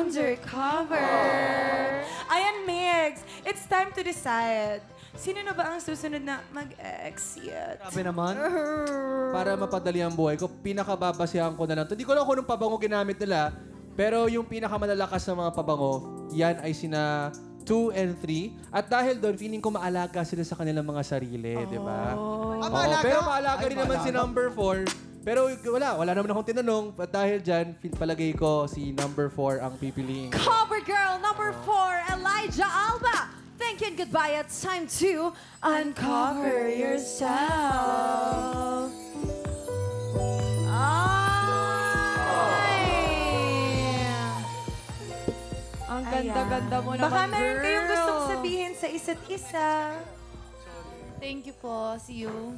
undercover. Ayan, Migs. It's time to decide. Sino na ba ang susunod na mag-exit? Grabe naman. Para mapadali ang buhay ko, pinakababasihan ko na lang. Hindi ko lang kung anong pabango ginamit nila, pero yung pinakamalalakas na mga pabango, yan ay sina 2 and 3. At dahil doon, feeling ko maalaga sila sa kanilang mga sarili, di ba? Maalaga? Pero maalaga Ay, rin naman si number 4. Pero wala naman akong tinanong. At dahil dyan, palagay ko si number 4 ang pipiliin. Cover girl number 4, Elijah Alba. Thank you and goodbye. It's time to uncover yourself. Ang ganda-ganda mo naman, Baka meron girl. kayong gustong sabihin sa isa't isa. Thank you po. See you.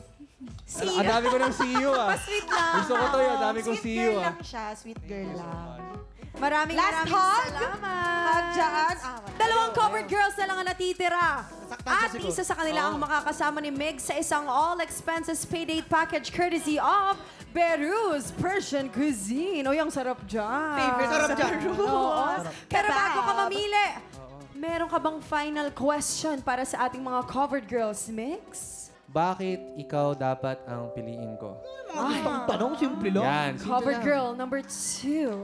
Ang dami ko ng see you, ah. Sweet lang. Gusto ko to yun. Ang dami kong Sweet see girl you, ah. lang siya. Sweet girl lang. Maraming Last maraming hug? salamat. Hug dyan. Dalawang covered girls na lang ang natitira. Saktan At siya siguro. isa sa kanila ang makakasama ni Mig sa isang all-expenses paid-date package courtesy of Beru's Persian Cuisine. Uy, ang sarap dyan. Favorite Sarap dyan. Oo. Pero Kebab. bago ka mamili, meron ka bang final question para sa ating mga covered girls, Mix? Bakit ikaw dapat ang piliin ko? Mga gustong tanong, simple lang. Yan. Covered girl number 2.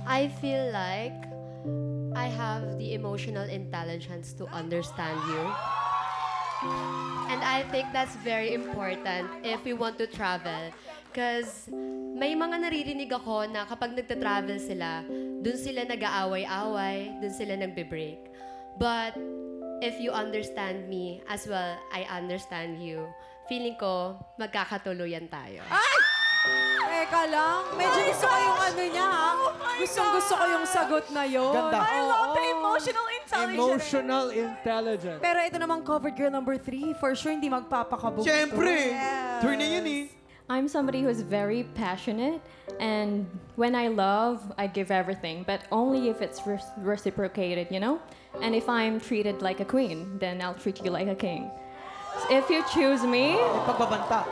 I feel like I have the emotional intelligence to understand you. And I think that's very important if we want to travel. Because may mga naririnig ako na kapag nagta-travel sila, dun sila nag-aaway-away, dun sila nagbe-break. But if you understand me as well, I understand you. Feeling ko, magkakatuluyan tayo. Teka lang, medyo gusto ko yung ano niya, ha? Gustong-gusto ko yung sagot na yun. Ganda. I love the emotional intelligence. Emotional intelligence. Pero ito namang covered girl number 3, for sure hindi magpapakabog. Siyempre. Turn na yun eh. I'm somebody who's very passionate, and when I love, I give everything, but only if it's reciprocated, you know? And if I'm treated like a queen, then I'll treat you like a king. If you choose me, Pagbabanta.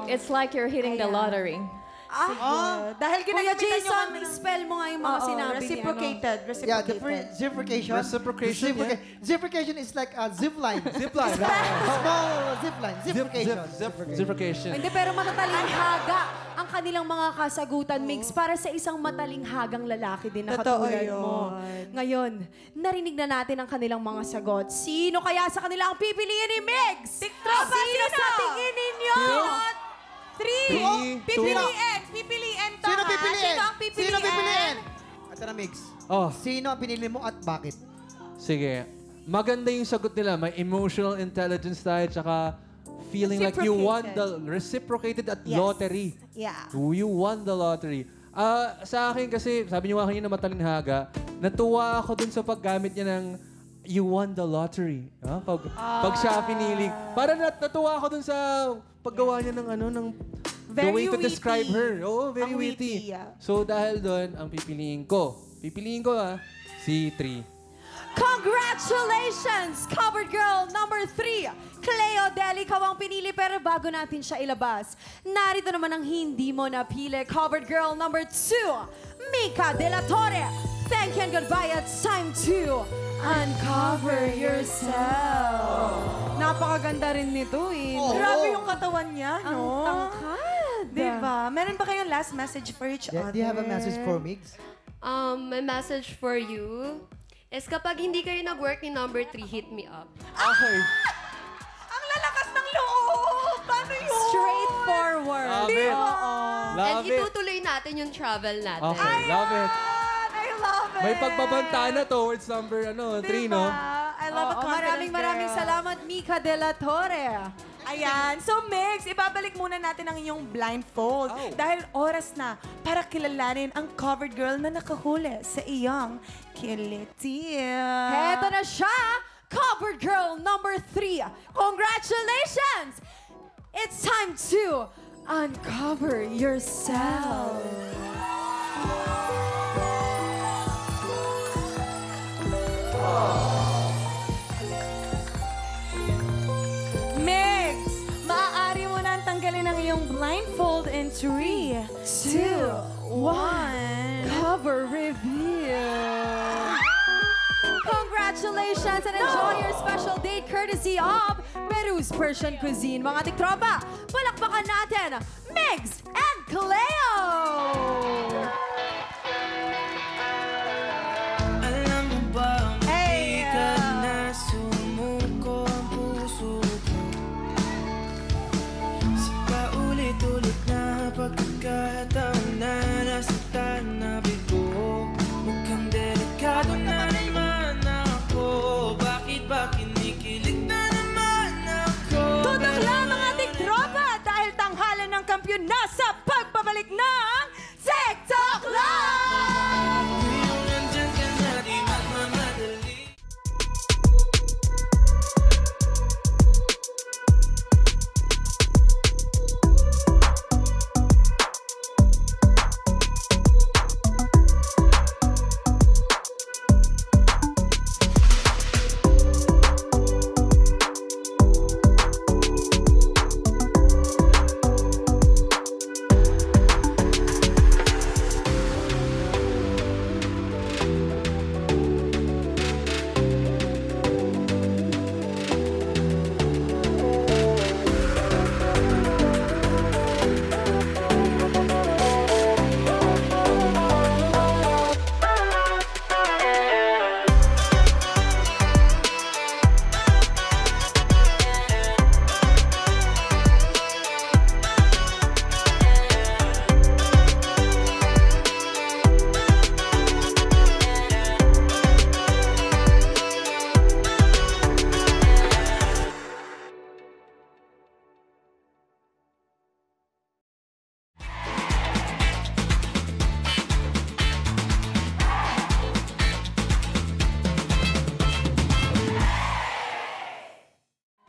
it's like you're hitting the lottery. Dahil Kuya ginagamitan Jason, yung spell mo nga yung mga sinabi reciprocated. Yeah, the reciprocation. Reciprocation, yeah. Reciprocation is like a zip line. Zip line. Small zip line. Zipcation. Zipplication. Hindi, pero matatalinghaga ang kanilang mga kasagutan, Migs, para sa isang matalinghagang lalaki din na Totoo katulad yun. mo. Ngayon, narinig na natin ang kanilang mga sagot. Sino kaya sa kanila ang pipiliin ni Migs? Tropa, Sino sa tingin ninyo? 3. Pipiliin to, Sino ha? pipiliin? Sino ang pipiliin? Sino pipiliin? At na mix. Oh, Sino ang pinili mo at bakit? sige. Maganda yung sagot nila. May emotional intelligence tayo, tsaka feeling like you won the reciprocated at Yes. lottery. Yeah. You won the lottery. Sa akin kasi, sabi niyo nga kanina matalinghaga, natuwa ako dun sa paggamit niya ng you won the lottery. Pag siya pinili. Parang natuwa ako dun sa paggawa niya ng ano, ng the Very way to describe witty. her. Oo, very Ang witty. witty, yeah. So dahil dun, ang pipiliin ko si 3. Congratulations! Covered girl number 3, Cleo Del, ikaw ang pinili, pero bago natin siya ilabas, narito naman ang hindi mo napili. Covered girl number 2, Mika De La Torre. Thank you and goodbye. It's time to uncover yourself. Napakaganda rin nito eh. Grabe yung katawan niya, Ang no? tangkad. Diba? Meron ba kayong last message for each other? Do you have a message for Migs? My message for you is kapag hindi kayo nag-work ni number 3, hit me up. Okay. Ang lalakas ng loob! Paano yun? Straightforward. Love it. And Love it. itutuloy natin yung travel natin. Okay, love it. I love it! May pagbabanta na towards number 3, no? I love a confident Maraming girl. salamat, Mika De La Torre. Ayan. So, Migs, ibabalik muna natin ang iyong blindfold. Dahil oras na para kilalanin ang covered girl na nakahuli sa iyong kiliti. Heto na siya, covered girl number 3. Congratulations! It's time to uncover yourself. Migs, maaari mo na ang tanggalin ang iyong blindfold in 3, 2, one. Cover reveal. Congratulations and enjoy your special date courtesy of Peru's Persian Cuisine. Mga tiktropa, palakpakan natin, Migs and Cleo! Alam mo ba, hindi ka na sumuko ang puso ko. Sa paulit-ulit na pagkakataon na nasaktan na bigo. Mukhang delikado na naman ako. Bakit ba kinikilig na naman ako? Tutok lang mga tiktropa dahil tanghalan ng kampiyon na sa pagbabalik ng TikTok Live! Yung nandyan ka na di magmamadali.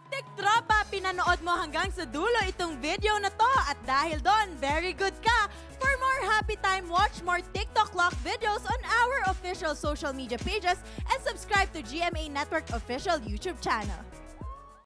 Tiktropa, pinanood mo hanggang sa dulo itong video na to at dahil doon, very good ka! For more happy time, watch more TikTok Lock videos on our official social media pages and subscribe to GMA Network official YouTube channel.